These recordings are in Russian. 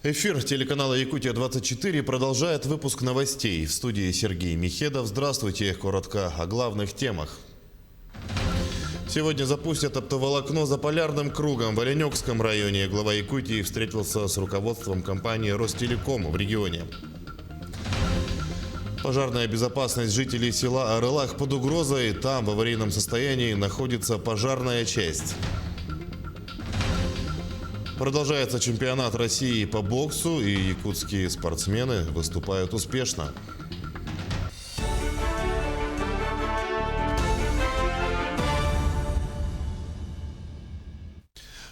Эфир телеканала «Якутия-24» продолжает выпуск новостей. В студии Сергей Михедов. Здравствуйте. Коротко о главных темах. Сегодня запустят оптоволокно за полярным кругом в Оленёкском районе. Глава Якутии встретился с руководством компании «Ростелеком» в регионе. Пожарная безопасность жителей села Арылах под угрозой. Там в аварийном состоянии находится пожарная часть. Продолжается чемпионат России по боксу, и якутские спортсмены выступают успешно.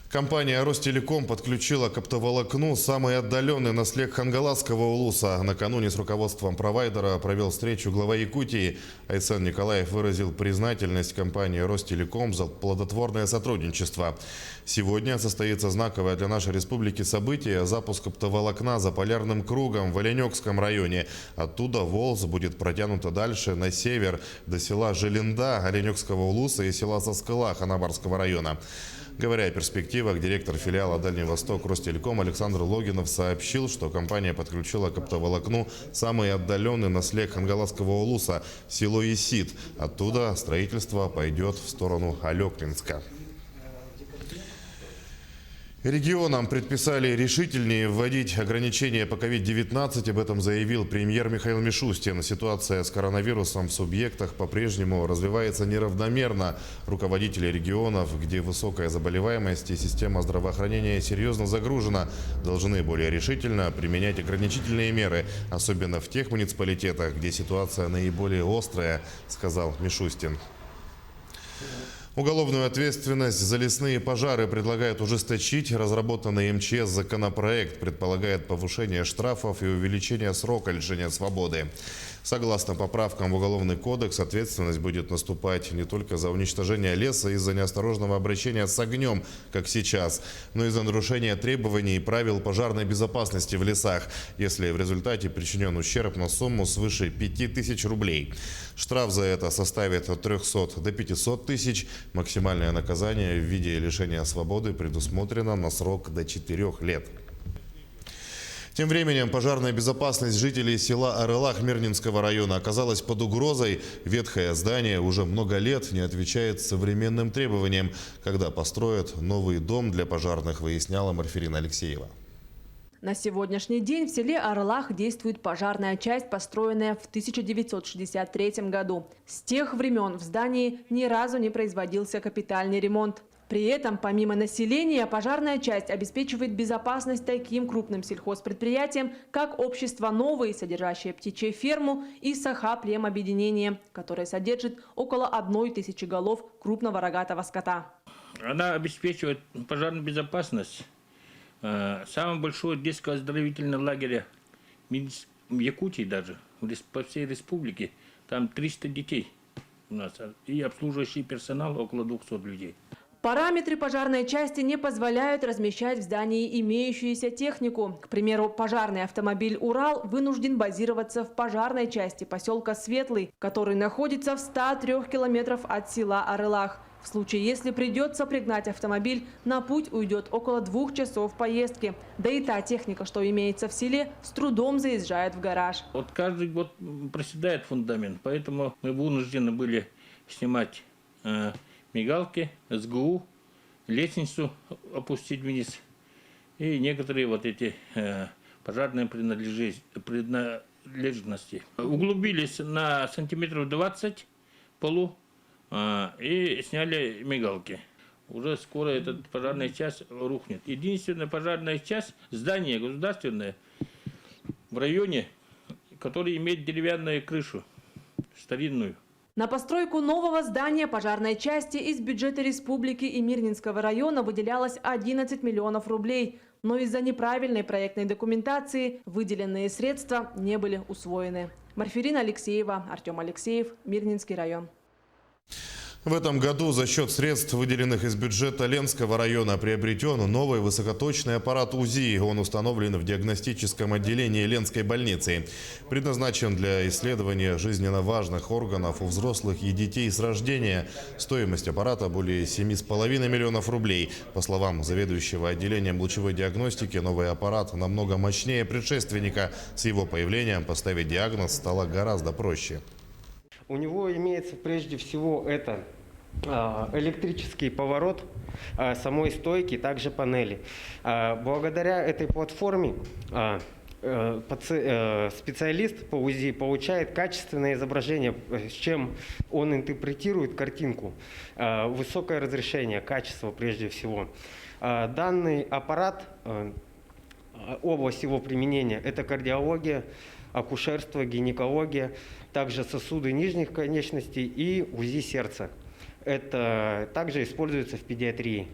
Компания «Ростелеком» подключила к оптоволокну самый отдаленный наслег Хангаласского улуса. Накануне с руководством провайдера провел встречу глава Якутии. Айсен Николаев выразил признательность компании «Ростелеком» за плодотворное сотрудничество. Сегодня состоится знаковое для нашей республики событие – запуск оптоволокна за полярным кругом в Оленёкском районе. Оттуда волс будет протянута дальше на север до села Желенда Оленёкского улуса и села Соскыла Ханабарского района. Говоря о перспективах, директор филиала «Дальний Восток» Ростелеком Александр Логинов сообщил, что компания подключила к оптоволокну самый отдаленный наслег Хангаласского улуса – село Исид. Оттуда строительство пойдет в сторону Алекминска. Регионам предписали решительнее вводить ограничения по COVID-19. Об этом заявил премьер Михаил Мишустин. Ситуация с коронавирусом в субъектах по-прежнему развивается неравномерно. Руководители регионов, где высокая заболеваемость и система здравоохранения серьезно загружена, должны более решительно применять ограничительные меры, особенно в тех муниципалитетах, где ситуация наиболее острая, сказал Мишустин. Уголовную ответственность за лесные пожары предлагают ужесточить. Разработанный МЧС законопроект предполагает повышение штрафов и увеличение срока лишения свободы. Согласно поправкам в Уголовный кодекс, ответственность будет наступать не только за уничтожение леса из-за неосторожного обращения с огнем, как сейчас, но и за нарушение требований и правил пожарной безопасности в лесах, если в результате причинен ущерб на сумму свыше 5000 рублей. Штраф за это составит от 300 до 500 тысяч. Максимальное наказание в виде лишения свободы предусмотрено на срок до 4 лет. Тем временем пожарная безопасность жителей села Арылах Мирнинского района оказалась под угрозой. Ветхое здание уже много лет не отвечает современным требованиям. Когда построят новый дом для пожарных, выясняла Марферина Алексеева. На сегодняшний день в селе Арылах действует пожарная часть, построенная в 1963 году. С тех времен в здании ни разу не производился капитальный ремонт. При этом, помимо населения, пожарная часть обеспечивает безопасность таким крупным сельхозпредприятиям, как общество «Новый», содержащее птичью ферму, и Саха-племобъединение, которое содержит около 1000 голов крупного рогатого скота. Она обеспечивает пожарную безопасность. Самый большой детско-оздоровительный лагерь в Якутии даже, по всей республике. Там 300 детей у нас и обслуживающий персонал около 200 людей. Параметры пожарной части не позволяют размещать в здании имеющуюся технику. К примеру, пожарный автомобиль «Урал» вынужден базироваться в пожарной части поселка Светлый, который находится в 103 километрах от села Арылах. В случае, если придется пригнать автомобиль, на путь уйдет около 2 часов поездки. Да и та техника, что имеется в селе, с трудом заезжает в гараж. Вот каждый год проседает фундамент, поэтому мы вынуждены были снимать мигалки, СГУ, лестницу опустить вниз и некоторые вот эти пожарные принадлежности. Углубились на сантиметров 20 в полу и сняли мигалки. Уже скоро эта пожарная часть рухнет. Единственная пожарная часть, здание государственное в районе, которое имеет деревянную крышу, старинную. На постройку нового здания пожарной части из бюджета республики и Мирнинского района выделялось 11 миллионов рублей. Но из-за неправильной проектной документации выделенные средства не были усвоены. Марферина Алексеева, Артем Алексеев, Мирнинский район. В этом году за счет средств, выделенных из бюджета Ленского района, приобретен новый высокоточный аппарат УЗИ. Он установлен в диагностическом отделении Ленской больницы. Предназначен для исследования жизненно важных органов у взрослых и детей с рождения. Стоимость аппарата более 7,5 миллионов рублей. По словам заведующего отделением лучевой диагностики, новый аппарат намного мощнее предшественника. С его появлением поставить диагноз стало гораздо проще. У него имеется прежде всего это электрический поворот самой стойки, также панели. Благодаря этой платформе специалист по УЗИ получает качественное изображение, с чем он интерпретирует картинку. Высокое разрешение, качество прежде всего. Данный аппарат, область его применения – это кардиология, акушерство, гинекология, также сосуды нижних конечностей и УЗИ сердца. Это также используется в педиатрии.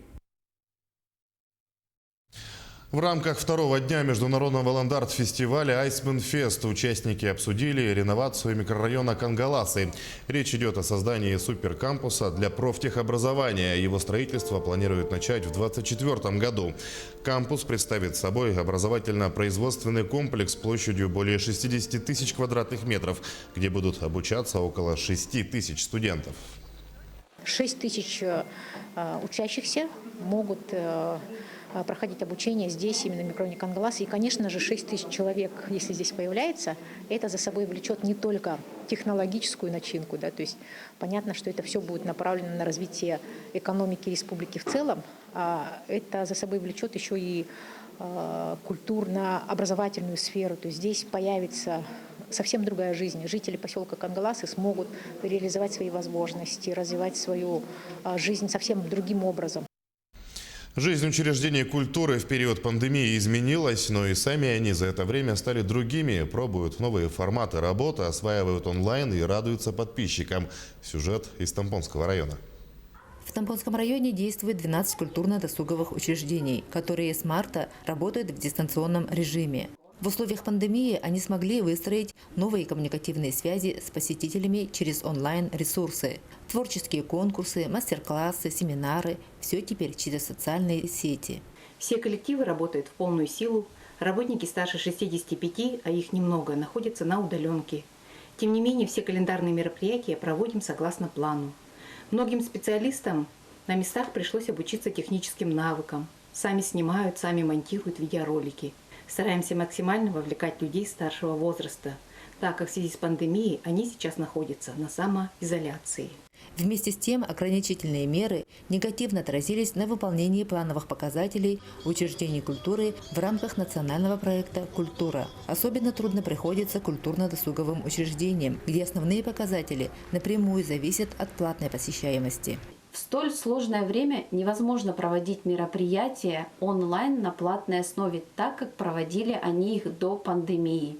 В рамках второго дня международного ландарт-фестиваля «Айсмен-фест» участники обсудили реновацию микрорайона Кангаласы. Речь идет о создании суперкампуса для профтехобразования. Его строительство планируют начать в 2024 году. Кампус представит собой образовательно-производственный комплекс площадью более 60 тысяч квадратных метров, где будут обучаться около 6 тысяч студентов. 6 тысяч учащихся могут проходить обучение здесь, именно в микрорайоне Кангалас. И, конечно же, 6 тысяч человек, если здесь появляется, это за собой влечет не только технологическую начинку, да, то есть понятно, что это все будет направлено на развитие экономики республики в целом, а это за собой влечет еще и культурно-образовательную сферу. То есть здесь появится совсем другая жизнь. Жители поселка Кангаласы смогут реализовать свои возможности, развивать свою жизнь совсем другим образом. Жизнь учреждений культуры в период пандемии изменилась, но и сами они за это время стали другими, пробуют новые форматы работы, осваивают онлайн и радуются подписчикам. Сюжет из Тамбовского района. В Тамбовском районе действует 12 культурно-досуговых учреждений, которые с марта работают в дистанционном режиме. В условиях пандемии они смогли выстроить новые коммуникативные связи с посетителями через онлайн-ресурсы. Творческие конкурсы, мастер-классы, семинары – все теперь через социальные сети. Все коллективы работают в полную силу. Работники старше 65, а их немного, находятся на удаленке. Тем не менее, все календарные мероприятия проводим согласно плану. Многим специалистам на местах пришлось обучиться техническим навыкам. Сами снимают, сами монтируют видеоролики. Стараемся максимально вовлекать людей старшего возраста, так как в связи с пандемией они сейчас находятся на самоизоляции. Вместе с тем ограничительные меры негативно отразились на выполнении плановых показателей учреждений культуры в рамках национального проекта «Культура». Особенно трудно приходится культурно-досуговым учреждениям, где основные показатели напрямую зависят от платной посещаемости. В столь сложное время невозможно проводить мероприятия онлайн на платной основе, так как проводили они их до пандемии.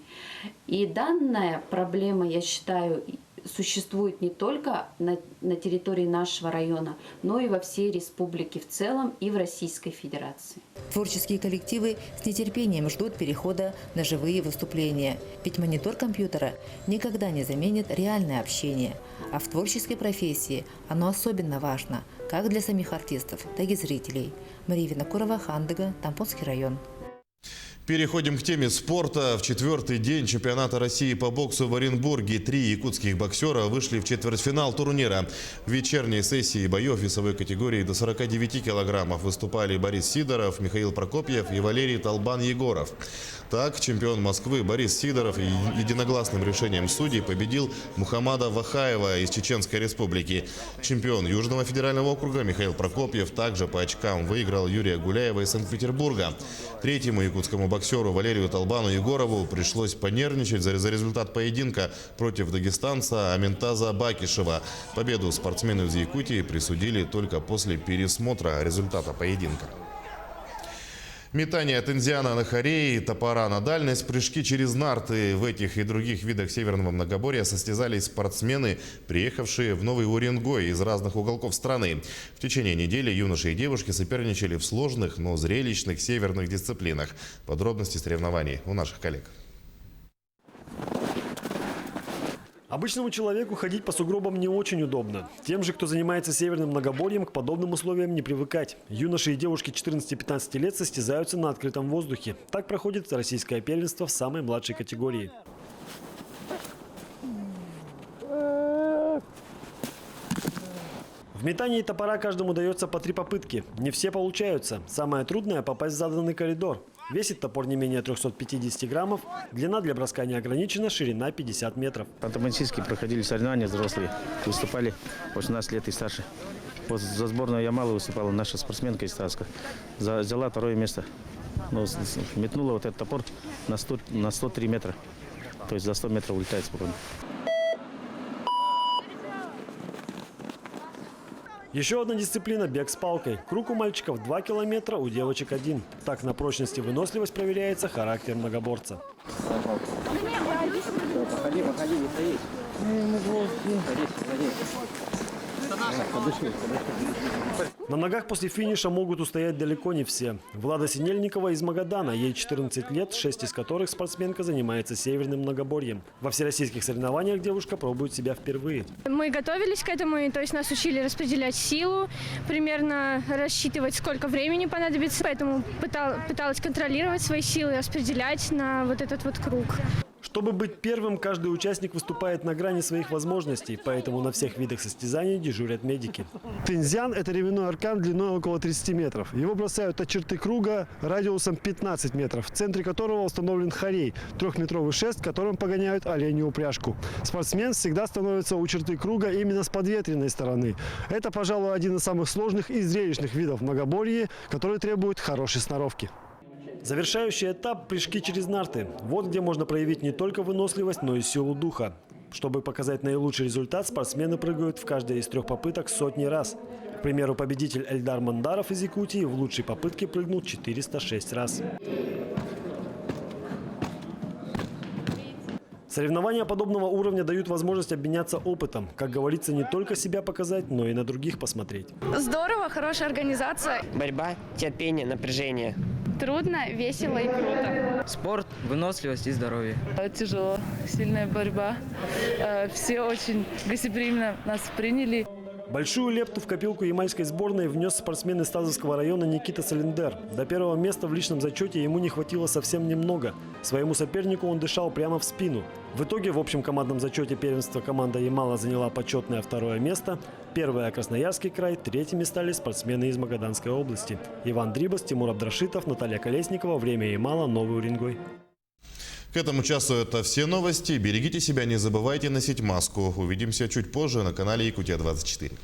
И данная проблема, я считаю, существует не только на территории нашего района, но и во всей республике в целом и в Российской Федерации. Творческие коллективы с нетерпением ждут перехода на живые выступления. Ведь монитор компьютера никогда не заменит реальное общение. А в творческой профессии оно особенно важно, как для самих артистов, так и зрителей. Мария Винокурова, Хандыга, Тамбовский район. Переходим к теме спорта. В четвертый день чемпионата России по боксу в Оренбурге 3 якутских боксера вышли в четвертьфинал турнира. В вечерней сессии боев весовой категории до 49 килограммов выступали Борис Сидоров, Михаил Прокопьев и Валерий Толбан-Егоров. Так, чемпион Москвы Борис Сидоров единогласным решением судей победил Мухаммада Вахаева из Чеченской Республики. Чемпион Южного федерального округа Михаил Прокопьев также по очкам выиграл Юрия Гуляева из Санкт-Петербурга. Третьему якутскому боксеру Валерию Толбану Егорову пришлось понервничать за результат поединка против дагестанца Аминтаза Бакишева. Победу спортсмену из Якутии присудили только после пересмотра результата поединка. Метание тензиана на хорей, топора на дальность, прыжки через нарты. В этих и других видах северного многоборья состязались спортсмены, приехавшие в Новый Уренгой из разных уголков страны. В течение недели юноши и девушки соперничали в сложных, но зрелищных северных дисциплинах. Подробности соревнований у наших коллег. Обычному человеку ходить по сугробам не очень удобно. Тем же, кто занимается северным многоборьем, к подобным условиям не привыкать. Юноши и девушки 14-15 лет состязаются на открытом воздухе. Так проходит российское первенство в самой младшей категории. В метании топора каждому дается по 3 попытки. Не все получаются. Самое трудное – попасть в заданный коридор. Весит топор не менее 350 граммов, длина для броска не ограничена, ширина 50 метров. Ханты-Мансийске проходили соревнования взрослые, выступали 18 лет и старше. Вот за сборную Ямалы выступала наша спортсменка из Тарска, взяла 2-е место. Но метнула вот этот топор на 103 метра, то есть за 100 метров улетает спокойно. Еще одна дисциплина – бег с палкой. Круг у мальчиков 2 километра, у девочек 1. Так на прочность и выносливость проверяется характер многоборца. Походи, не стоишь. На ногах после финиша могут устоять далеко не все. Влада Синельникова из Магадана, ей 14 лет, 6 из которых спортсменка занимается северным многоборьем. Во всероссийских соревнованиях девушка пробует себя впервые. Мы готовились к этому, то есть нас учили распределять силу, примерно рассчитывать, сколько времени понадобится. Поэтому пыталась контролировать свои силы, распределять на вот этот вот круг. Чтобы быть первым, каждый участник выступает на грани своих возможностей, поэтому на всех видах состязаний дежурят медики. Тензян – это ременной аркан длиной около 30 метров. Его бросают от черты круга радиусом 15 метров, в центре которого установлен хорей – 3-метровый шест, которым погоняют оленью упряжку. Спортсмен всегда становится у черты круга именно с подветренной стороны. Это, пожалуй, один из самых сложных и зрелищных видов многоборья, который требует хорошей сноровки. Завершающий этап – прыжки через нарты. Вот где можно проявить не только выносливость, но и силу духа. Чтобы показать наилучший результат, спортсмены прыгают в каждой из 3 попыток сотни раз. К примеру, победитель Эльдар Мандаров из Якутии в лучшей попытке прыгнул 406 раз. Соревнования подобного уровня дают возможность обменяться опытом. Как говорится, не только себя показать, но и на других посмотреть. Здорово, хорошая организация. Борьба, терпение, напряжение. Трудно, весело и круто. Спорт, выносливость и здоровье. Тяжело, сильная борьба. Все очень гостеприимно нас приняли. Большую лепту в копилку ямальской сборной внес спортсмен из Тазовского района Никита Салендер. До 1-го места в личном зачете ему не хватило совсем немного. Своему сопернику он дышал прямо в спину. В итоге в общем командном зачете первенства команда Ямала заняла почетное 2-е место. 1-е – Красноярский край, 3-ми стали спортсмены из Магаданской области. Иван Дрибас, Тимур Абдрашитов, Наталья Колесникова. Время Ямала, Новый Уренгой. К этому часу это все новости. Берегите себя, не забывайте носить маску. Увидимся чуть позже на канале Якутия 24.